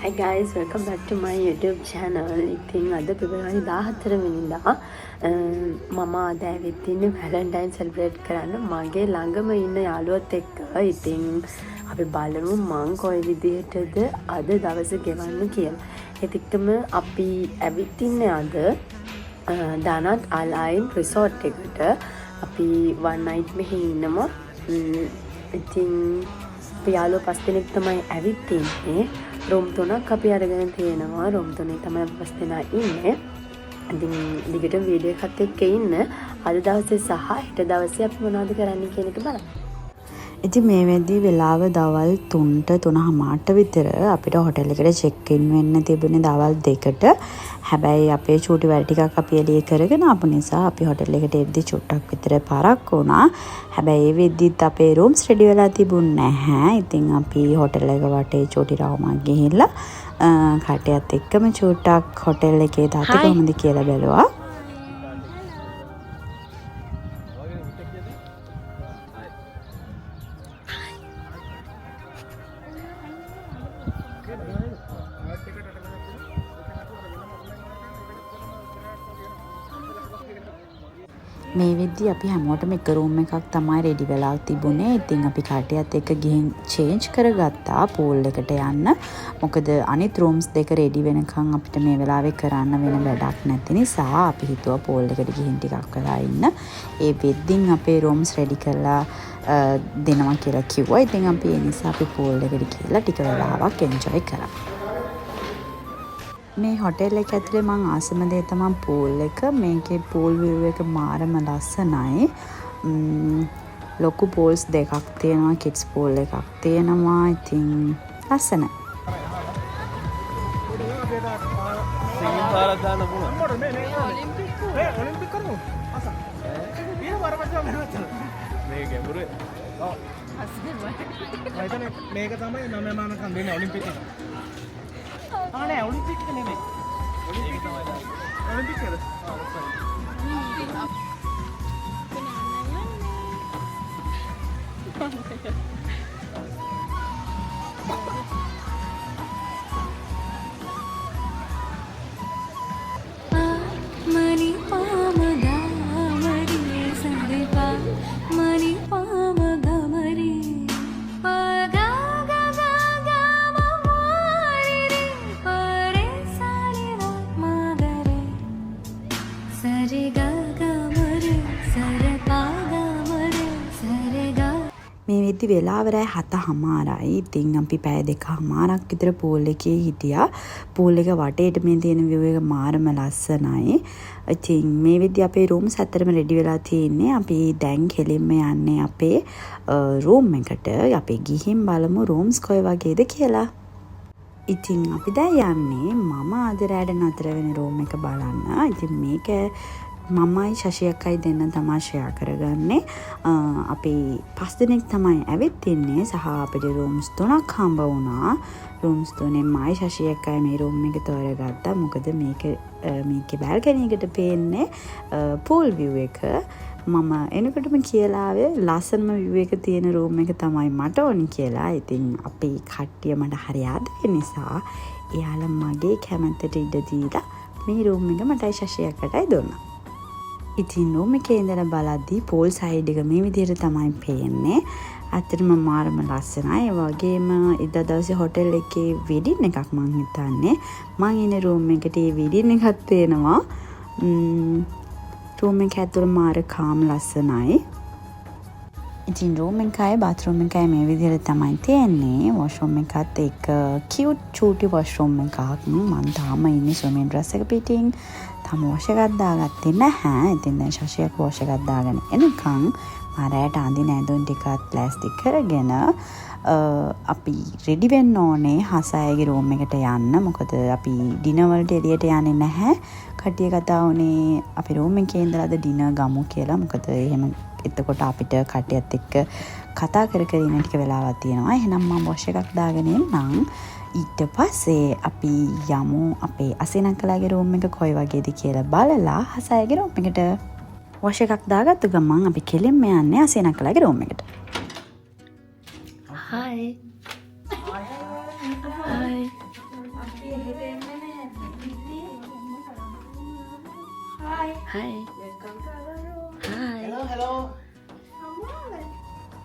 Hi guys, welcome back to my YouTube channel. ඉතින් අද පෙබරවාරි 14 වෙනිදා මම අද ඇවිත් ඉන්නේ වැලන්ටයින් සෙලිබ්‍රේට් කරන්න මගේ ළඟම ඉන්න යාළුවත් එක්ක. ඉතින් අපි බලමු මං කොයි විදිහටද අද දවස ගෙවන්න කියලා. ඒත් එක්කම අපි ඇවිත් ඉන්නේ අද දානත් අලයින් රිසෝට් එකට. අපි one night මෙහි ඉන්නවා. ඉතින් අපි යාළුවෝ 5 දෙනෙක් තමයි ඇවිත් ඉන්නේ. රූම් 3ක් අපි අරගෙන තියෙනවා. රූම් 3 තමයි අපි 5 දෙනා ඉන්නේ. ඉතින් දිගටම වීඩියෝ එකත් එක්ක ඉන්න. අද දවසේ සහ හෙට දවසේ අපි මොනවද කරන්න කියන එක බලමු. ඉතින් මේ වෙද්දී වෙලාව දවල් 3ට 3:00ට විතර අපිට හොටෙල් එකට චෙක් ඉන් වෙන්න තිබුණේ දවල් 2ට. හැබැයි අපේ චූටි වැඩ ටිකක් අපි එළිය කරගෙන ආපු නිසා අපි හොටෙල් එකට එද්දි චුට්ටක් විතර පාරක් වුණා. හැබැයි ඒ වෙද්දිත් අපේ රූම්ස් රෙඩි වෙලා තිබුණේ නැහැ. ඉතින් අපි හොටෙල් එක වටේ චූටි රවුමක් ගිහිල්ලා කටයත් එක්කම චුට්ටක් හොටෙල් එකේ තාත්තා කොහොමද කියලා බැලුවා. මේ වෙද්දී අපි හැමෝටම එක රූම් එකක් තමයි රෙඩි වෙලා තිබුණේ. ඉතින් අපි කටයත් එක්ක ගිහින් චේන්ජ් කරගත්තා පූල් එකට යන්න. මොකද අනිත් රූම්ස් දෙක රෙඩි වෙනකන් අපිට මේ වෙලාවේ කරන්න වෙන වැඩක් නැති නිසා අපි හිතුවා පූල් එකට ගිහින් ටිකක් වෙලා ඉන්න. ඒ වෙද්දින් අපේ රූම්ස් රෙඩි කරලා දෙනවා කියලා කිව්වා. ඉතින් අපි ඒ නිසා අපි පූල් එකට ගිහලා ටික වෙලාවක් එන්ජොයි කරා. මේ හොටෙල් එක ඇතුලේ මං ආසම දේ තමයි පූල් එක. මේකේ පූල් විව් එක මාරම ලස්සනයි. ලොකු පූල්ස් දෙකක් තියෙනවා. කිඩ්ස් පූල් එකක් තියෙනවා. ඉතින් ලස්සනයි. මේක තමයි 9 මානකම් දෙන්නේ ඔලිම්පික් එක. නෑ ඔලිම්පික් එක නෙමෙයි. ඔලිම්පික් එකද? मणि पाम गामरी संदीपा मणि पाम गमरी पगा गा गा गा ममरी परे सारे मगरे सरे गा गा मरे सरे पा गा मरे सरे गा මේ වෙද්දි වෙලාව රෑ 7:00යි. ඉතින් අපි පැය 2:00ක් විතර පූල් එකේ හිටියා. පූල් එක වටේට මේ තියෙන view එක මාරම ලස්සනයි. ඉතින් මේ වෙද්දි අපේ රූම්ස් හතරම රෙඩි වෙලා තියෙන්නේ. අපි දැන් කෙලින්ම යන්නේ අපේ රූම් එකට. අපි ගිහින් බලමු රූම්ස් කොයි වගේද කියලා. ඉතින් අපි දැන් යන්නේ මම අද රැට නතර වෙන රූම් එක බලන්න. ඉතින් මේක මමයි ශෂියක්කයි දෙන්න තමයි ෂෙයා කරගන්නේ. අපි 5 දෙනෙක් තමයි ඇවිත් ඉන්නේ සහ අපිට රූම්ස් 3ක් හම්බ වුණා. රූම්ස් 3ෙන් මයි ශෂියක්කයි මේ රූම් එක තෝරගත්තා. මොකද මේකේ බැල්කනි එකට පේන්නේ පූල් view එක. මම එනකොටම කියලා ආවේ ලස්සනම view එක තියෙන රූම් එක තමයි මට ඕනි කියලා. ඉතින් අපි කට්ටිය මට හරි ආදරේ නිසා එයාලා මගේ කැමැත්තට ඉඩ දීලා මේ රූම් එක මටයි ශෂියක්කටයි දුන්නා. ඉතින් රූම් එකේ ඉඳලා බලද්දී පූල් සයිඩ් එක මේ විදිහට තමයි පේන්නේ. ඇත්තටම මාරම ලස්සනයි. ඒ වගේම එදා දවසේ හොටෙල් එකේ වෙඩින් එකක් මං හිතන්නේ. මං ඉන්නේ රූම් එකට ඒ වෙඩින් එකක් තියෙනවා. රූම් එක ඇතුළේ මාර කාම ලස්සනයි. ඉතින් රූම් එකයි බාත්රූම් එකයි මේ විදිහට තමයි තියෙන්නේ. වොෂරූම් එකත් එක කියුට් චූටි වොෂරූම් එකක්. මං තාම ඉන්නේ ස්විමින් ඩ්‍රෙස් එක පිටින්. තාම වොෂ් එකක් දාගත්තේ නැහැ. ඉතින් දැන් ශෂියක් වොෂ් එකක් දාගෙන එනකන් මාරයට අඳින ඇඳුම් ටිකත් ප්ලාස්ටික් කරගෙන අපි රෙඩි වෙන්න ඕනේ හසයගේ රූම් එකට යන්න. මොකද අපි ඩිනර් වලට එළියට යන්නේ නැහැ. කට්ටිය කතා වුණේ අපි රූම් එකේ ඉඳලාද ඩිනර් ගමු කියලා. මොකද එහෙම එතකොට අපිට කට්ටියත් එක්ක කතා කර කර ඉන්න ටික වෙලාවක් තියෙනවා. එහෙනම් මම වොෂ් එකක් දාගෙන එන්නම්. ඊට පස්සේ අපි යමු අපේ අසේනකලාගේ රූම් එක කොයි වගේද කියලා බලලා හසයගේ රූම් එකට. වොෂ් එකක් දාගත්තු ගමන් අපි කෙලින්ම යන්නේ අසේනකලාගේ රූම් එකට. Hi. Hi. Hi. Hi. hello.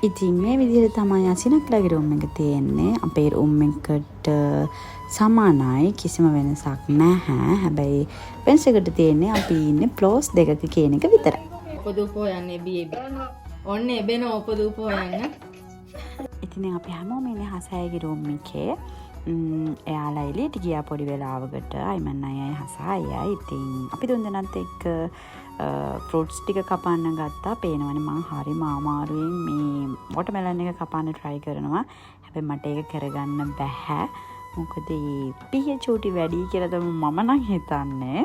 ඉතින් මේ විදිහට තමයි අසිනක්ලගේ රූම් එක තියෙන්නේ. අපේ රූම් එකට සමානයි, කිසිම වෙනසක් නැහැ. හැබැයි වෙනස එකට තියෙන්නේ අපි ඉන්නේ ෆ්ලෝර්ස් දෙකක කියන එක විතරයි. උපදූපෝ යන්නේ බීබි. ඔන්න එබෙන උපදූපෝ යන්න. ඉතින් අපි හැමෝම ඉන්නේ හසයගේ රූම් එකේ. එයාලා එළියට ගියා පොඩි වෙලාවකට. අයිමන් අයයි හසයයි. ඉතින් අපි තුන්දෙනාත් එක්ක ෆෘට්ස් ටික කපන්න ගත්තා. පේනවනේ මං හරිම අමාරුවෙන් මේ වොටර්මෙලන් එක කපන්න try කරනවා. හැබැයි මට ඒක කරගන්න බැහැ. මොකද මේ පිය චූටි වැඩි කියලා තමයි මම නම් හිතන්නේ.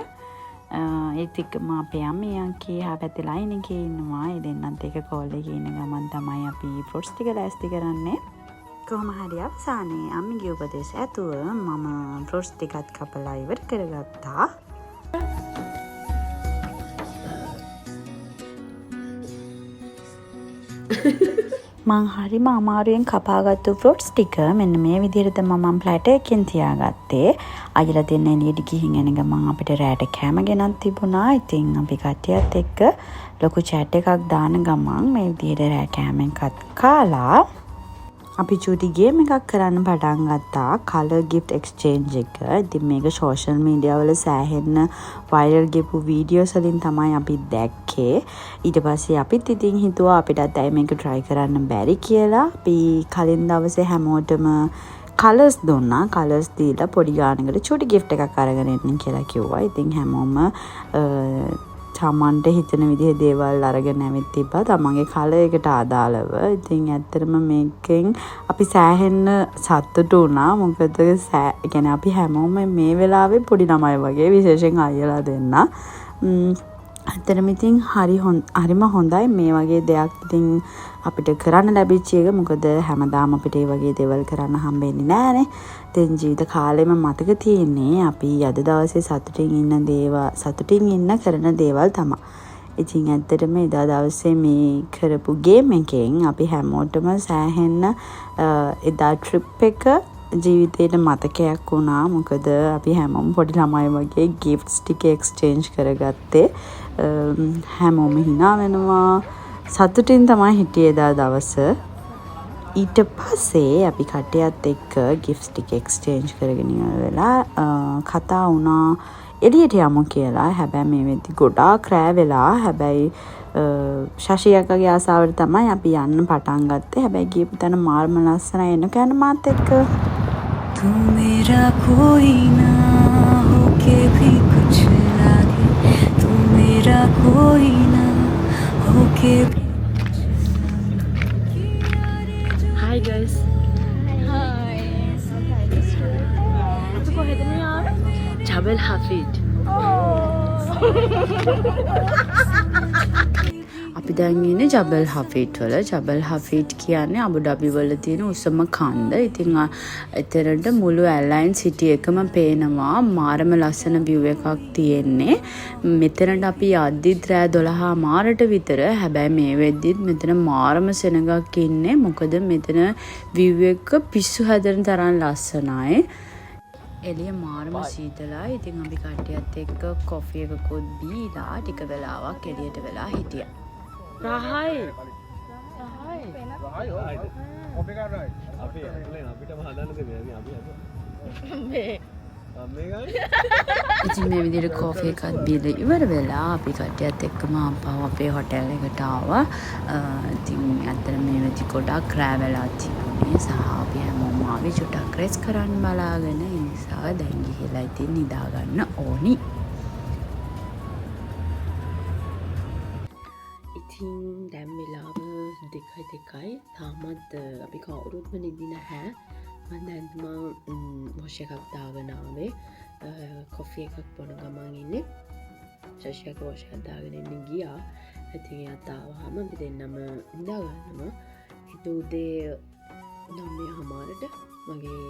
ඒත් එක්කම අපේ අම්මේ අංකේ හැපැත්තේ ලයින් එකේ ඉන්නවා. ඒ දෙන්නත් එක කෝල් එකේ ඉන්න ගමන් තමයි අපි ෆෘට්ස් ටික ලෑස්ති කරන්නේ. කොහොම හරි අවසානයේ අම්මිගේ උපදේශ ඇතුව මම ෆෘට්ස් ටිකත් කපලා ඉවර කරගත්තා. මං හරිම අමාරුවෙන් කපාගත්තු ෆෘට්ස් ටික මෙන්න මේ විදිහට මම ප්ලැටර් එකෙන් තියාගත්තේ. අයියලා දෙන්න එළියට ගිහින් එන ගමන් අපිට රෑට කෑම ගෙනත් තිබුණා. ඉතින් අපි කට්ටියත් එක්ක ලොකු chat එකක් දාන ගමන් මේ විදිහට රෑ කෑම එකත් කාලා අපි චූටි ගේම් එකක් කරන්න පටන් ගත්තා. කලර් ගිෆ්ට් එක්ස්චේන්ජ් එක. ඉතින් මේක සෝෂල් මීඩියා වල සෑහෙන්න වයිරල් ගිපු වීඩියෝස් වලින් තමයි අපි දැක්කේ. ඊට පස්සේ අපිත් ඉතින් හිතුවා අපිටත් ඇයි මේක try කරන්න බැරි කියලා. අපි කලින් දවසේ හැමෝටම කලර්ස් දුන්නා. කලර්ස් දීලා පොඩි ගානකට චූටි ගිෆ්ට් එකක් අරගෙන එන්න කියලා කිව්වා. ඉතින් හැමෝම තමන්ට හිතන විදිහේ දේවල් අරගෙන ඇවිත් තිබ්බා තමන්ගේ කලර් එකට අදාළව. ඉතින් ඇත්තටම මේකෙන් අපි සෑහෙන්න සතුටු වුණා. මොකද يعني අපි හැමෝම මේ වෙලාවේ පොඩි ළමයි වගේ, විශේෂයෙන් අයියලා දෙන්න. ඇත්තටම ඉතින් හරිම හොඳයි මේ වගේ දෙයක් ඉතින් අපිට කරන්න ලැබිච්ච එක. මොකද හැමදාම අපිට මේ වගේ දේවල් කරන්න හම්බෙන්නේ නෑනේ. දැන් ජීවිත කාලෙම මතක තියෙන්නේ අපි අද දවසේ සතුටින් ඉන්න කරන දේවල් තමයි. ඉතින් ඇත්තටම එදා දවසේ මේ කරපු ගේම් එකෙන් අපි හැමෝටම සෑහෙන්න එදා ට්‍රිප් එක ජීවිතේට මතකයක් වුණා. මොකද අපි හැමෝම පොඩි ළමයි වගේ ගිෆ්ට්ස් ටික එක්ස්චේන්ජ් කරගත්තේ. හැමෝම hina වෙනවා. සතුටින් තමයි හිටියේ එදා දවස. ඊට පස්සේ අපි කට්ටියත් එක්ක ගිෆ්ට්ස් ටික එක්ස්චේන්ජ් කරගෙන ඉවරලා කතා වුණා එළියට යමු කියලා. හැබැයි මේ වෙද්දි ගොඩාක් රෑ වෙලා. හැබැයි ශෂියකගේ ආසාවට තමයි අපි යන්න පටන් ගත්තේ. හැබැයි ගියපු තැන මාර්ම ලස්සනයි. එන්න කෑන මාත් එක්ක. तू मेरा कोई ना होके भी कुछ लागे, तू मेरा कोई ना होके भी Hi guys. Jabal Hafid. අපි දැන් ඉන්නේ ජබල් හෆීට් වල. ජබල් හෆීට් කියන්නේ අබු ඩාබි වල තියෙන උසම කන්ද. ඉතින් එතරම්ට මුළු ඇලයින් සිටි එකම පේනවා. මාරම ලස්සන view එකක් තියෙන්නේ. මෙතනට අපි යද්දිත් රෑ 12:00 විතර. හැබැයි මේ වෙද්දිත් මෙතන මාරම සෙනගක් ඉන්නේ. මොකද මෙතන view එක පිස්සු හැදෙන තරම් ලස්සනයි. එළිය මාරම සීතලයි. ඉතින් අපි කට්ටියත් එක්ක කොෆි එකකුත් බීලා ටික වෙලාවක් එළියට වෙලා හිටියා. Rahai. කොපි එකක් රයි. අපි ඇතුලේ අපිටම හදන්න දෙන්නේ අපි මේ ඉතින් මේ විදිහට කොෆි එකක් බීලා ඉවර වෙලා අපි කට්ටියත් එක්කම අපේ හොටෙල් එකට ආවා. ඉතින් අතන මේ වෙදි ගොඩක් රෑ වෙලා තිබුණේ. සහ අපි හැමෝම ආවේ චුට්ටක් රෙස් කරන්න බලාගෙන. ඒ නිසා දැන් ගිහලා ඉතින් නිදා ගන්න ඕනි. ඉතින් දැන් වෙලාව 2:02යි. තාමත් අපි කවුරුත්ම නිදි නැහැ. මම දැන් වොෂ් එකක් දාගෙන ආවේ. කොෆි එකක් බොන ගමන් ඉන්නේ. ශෂියක වොෂ් එකක් දාගෙන ඉන්න ගියා. ඉතින් එයාත් ආවහම අපි දෙන්නම නිදා ගන්නවා. හිත උදේ 9:00ට මගේ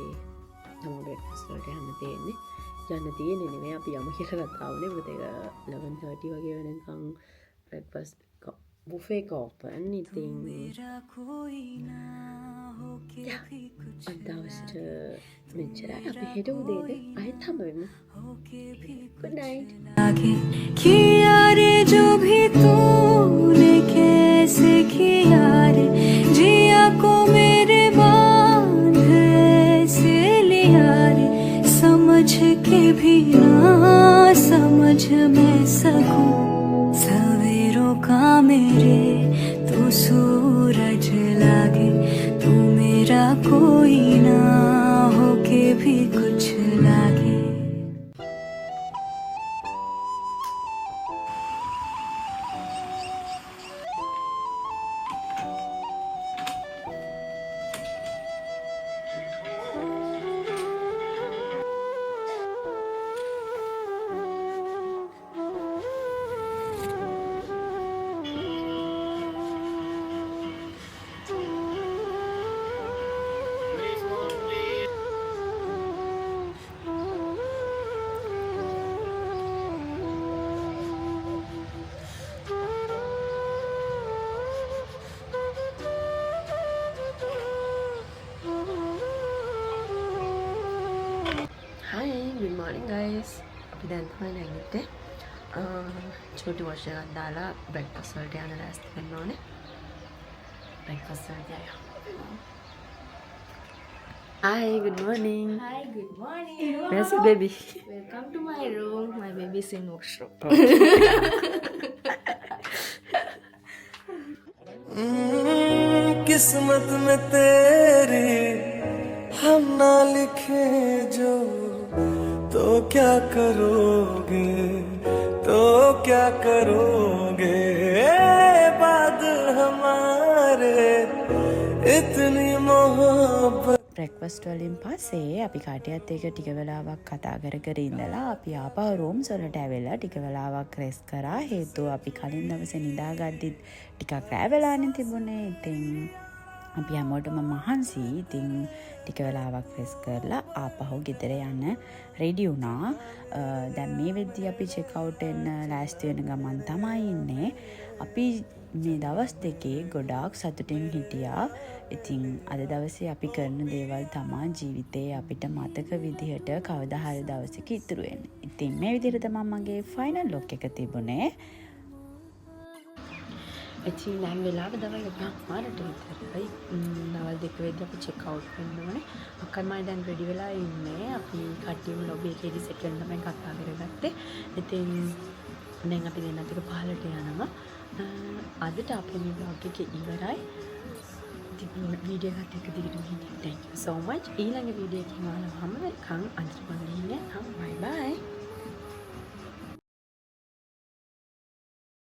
තමයි බ්‍රෙක්ෆාස්ට් වලට යන්න තියෙන්නේ නෙමෙයි අපි යමු කියලා කතා වුණේ. මොකද ඒක 11:30 වගේ වෙනකන් බ්‍රෙක්ෆාස්ට් බුෆේ එක ඕපන්. ඉතින් අද දවසට මෙච්චරයි. අපි හෙට උදේට ආයෙත් හම්බ වෙමු. Good night. किया रे जो भी तूने कैसे किया रे जिया को मेरे बांध ऐसे लिया रे समझ के भी ना समझ मैं सकूं सवेरों का मेरे तू सूरज लागे तू मेरा कोई ना होके भी कुछ लागे Hi, good morning guys. අපි දැන් තමයි නැගිට්ටේ. චෝටි වොෂ් එකක් දාලා බ්‍රෙක්ෆාස්ට් වලට යන්න ලෑස්ති වෙන්න ඕනේ. බ්‍රෙක්ෆාස්ට් වලට යනවා. Hi, good morning. Hi, good morning. Where's your baby? Welcome to my room. My baby is in washroom. किस्मत में तेरे हम ना लिखे जो तो क्या करोगे बादल हमारे इतनी मोहब्बत බ්‍රෙක්ෆස්ට් වලින් පස්සේ අපි කටයත් එක ටික වෙලාවක් කතා කර කර ඉඳලා අපි ආපහු රූම්ස් වලට ඇවිල්ලා ටික වෙලාවක් රෙස්ට් කරා. හේතුව අපි කලින් දවසේ නිදාගද්දිත් ටිකක් රෑ වෙලානේ තිබුණේ. ඉතින් අපි හැමෝටම මහන්සි. ඉතින් ටික වෙලාවක් රෙස්ට් කරලා ආපහු ගෙදර යන්න රෙඩි වුණා. දැන් මේ වෙද්දී අපි චෙක් අවුට් වෙන්න ලෑස්ති වෙන ගමන් තමයි ඉන්නේ. අපි මේ දවස් දෙකේ ගොඩාක් සතුටින් හිටියා. ඉතින් අද දවසේ අපි කරන දේවල් තමා ජීවිතේ අපිට මතක විදිහට කවදා හරි දවසක ඉතුරු වෙන්නේ. ඉතින් මේ විදිහට තමයි මගේ ෆයිනල් ලුක් එක තිබුණේ. ඉතින් දැන් වෙලාව දවල් 11:00ට විතරයි. දවල් 2 වෙද්දී අපි චෙක් අවුට් වෙන්න ඕනේ. අක්කමයි දැන් රෙඩි වෙලා ඉන්නේ. අපි කට්ටියම ලොබි එකේදී සෙට් වෙන්න තමයි කතා කරගත්තේ. ඉතින් දැන් අපි දෙන්නත් එක පහලට යනවා. අදට අපේ මේ vlog එක ඉවරයි. වීඩියෝ එකත් එක්ක දිගටම හිටින්න thank you so much. ඊළඟ වීඩියෝ එකකින් ඔයාලා හම්බ වෙනකන් අන්තිම